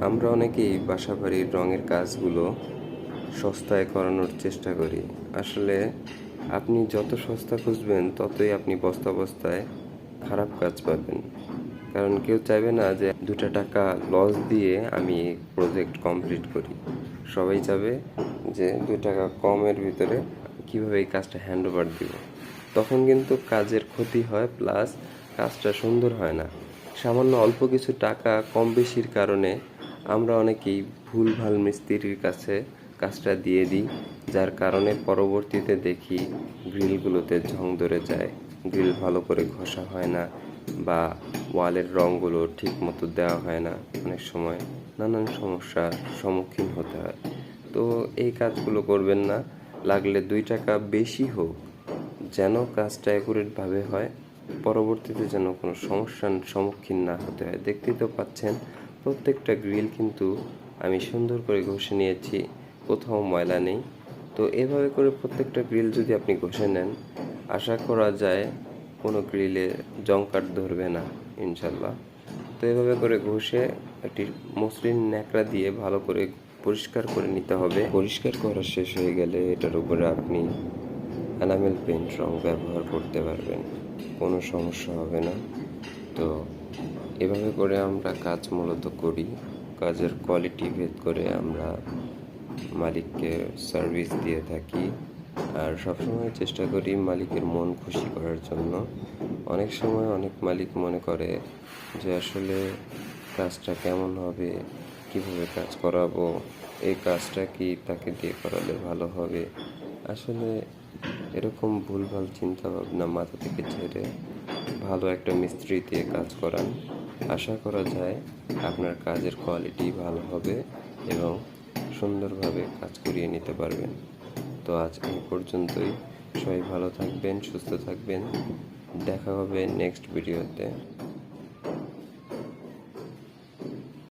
আমরা অনেকেই বাসাবাড়ির রঙের কাজগুলো সস্তায় করানোর চেষ্টা করি। আসলে আপনি যত সস্তা খুঁজবেন ততই আপনি বস্তা বস্তায় খারাপ কাজ পাবেন। কারণ কেউ চাইবে না যে 2টা টাকা লস দিয়ে আমি প্রজেক্ট কমপ্লিট করি। সবাই চাবে যে 2 টাকা কমের ভিতরে কীভাবে এই কাজটা হ্যান্ড ওভার দিব। তখন কিন্তু কাজের ক্ষতি হয়, প্লাস কাজটা সুন্দর হয় না। সামান্য অল্প কিছু টাকা কম বেশির কারণে আমরা অনেকেই ভুলভাল মিস্ত্রির কাছে কাজটা দিয়ে দিই, যার কারণে পরবর্তীতে দেখি গ্রিলগুলোতে জং ধরে যায়, গ্রিল ভালো করে ঘষা হয় না, বা ওয়ালের রঙগুলো ঠিক মতো দেওয়া হয় না। অনেক সময় নানান সমস্যার সম্মুখীন হতে হয়। তো এই কাজগুলো করবেন না। লাগলে 2 টাকা বেশি হোক, যেন কাজটা অ্যাকুরেটভাবে হয়, পরবর্তীতে যেন কোনো সমস্যার সম্মুখীন না হতে হয়। দেখতেই তো পাচ্ছেন প্রত্যেকটা গ্রিল কিন্তু আমি সুন্দর করে ঘষে নিয়েছি, কোথাও ময়লা নেই। তো এভাবে করে প্রত্যেকটা গ্রিল যদি আপনি ঘষে নেন, আশা করা যায় কোনো গ্রিলে জং কাট ধরবে না ইনশাল্লাহ। তো এভাবে করে ঘষে একটি মসৃণ ন্যাকড়া দিয়ে ভালো করে পরিষ্কার করে নিতে হবে। পরিষ্কার করা শেষ হয়ে গেলে এটার উপরে আপনি এনামেল পেইন্ট রং ব্যবহার করতে পারবেন, কোনো সমস্যা হবে না। তো এভাবে করে আমরা কাজ মূলত করি। কাজের কোয়ালিটি ভেদ করে আমরা মালিককে সার্ভিস দিয়ে থাকি, আর সবসময় চেষ্টা করি মালিকের মন খুশি করার জন্য। অনেক সময় অনেক মালিক মনে করে যে আসলে কাজটা কেমন হবে, কিভাবে কাজ করাবো, এই কাজটা কি তাকে দিয়ে করালে ভালো হবে। আসলে এরকম ভুলভাল চিন্তা ভাবনা মাথা থেকে ছেড়ে ভালো একটা মিস্ত্রি দিয়ে কাজ করান। আশা করা যায় আপনার কাজের কোয়ালিটি ভালো হবে এবং সুন্দরভাবে কাজ করিয়ে নিতে পারবেন। তো আজ এই পর্যন্তই। সবাই ভালো থাকবেন, সুস্থ থাকবেন। দেখা হবে নেক্সট ভিডিওতে।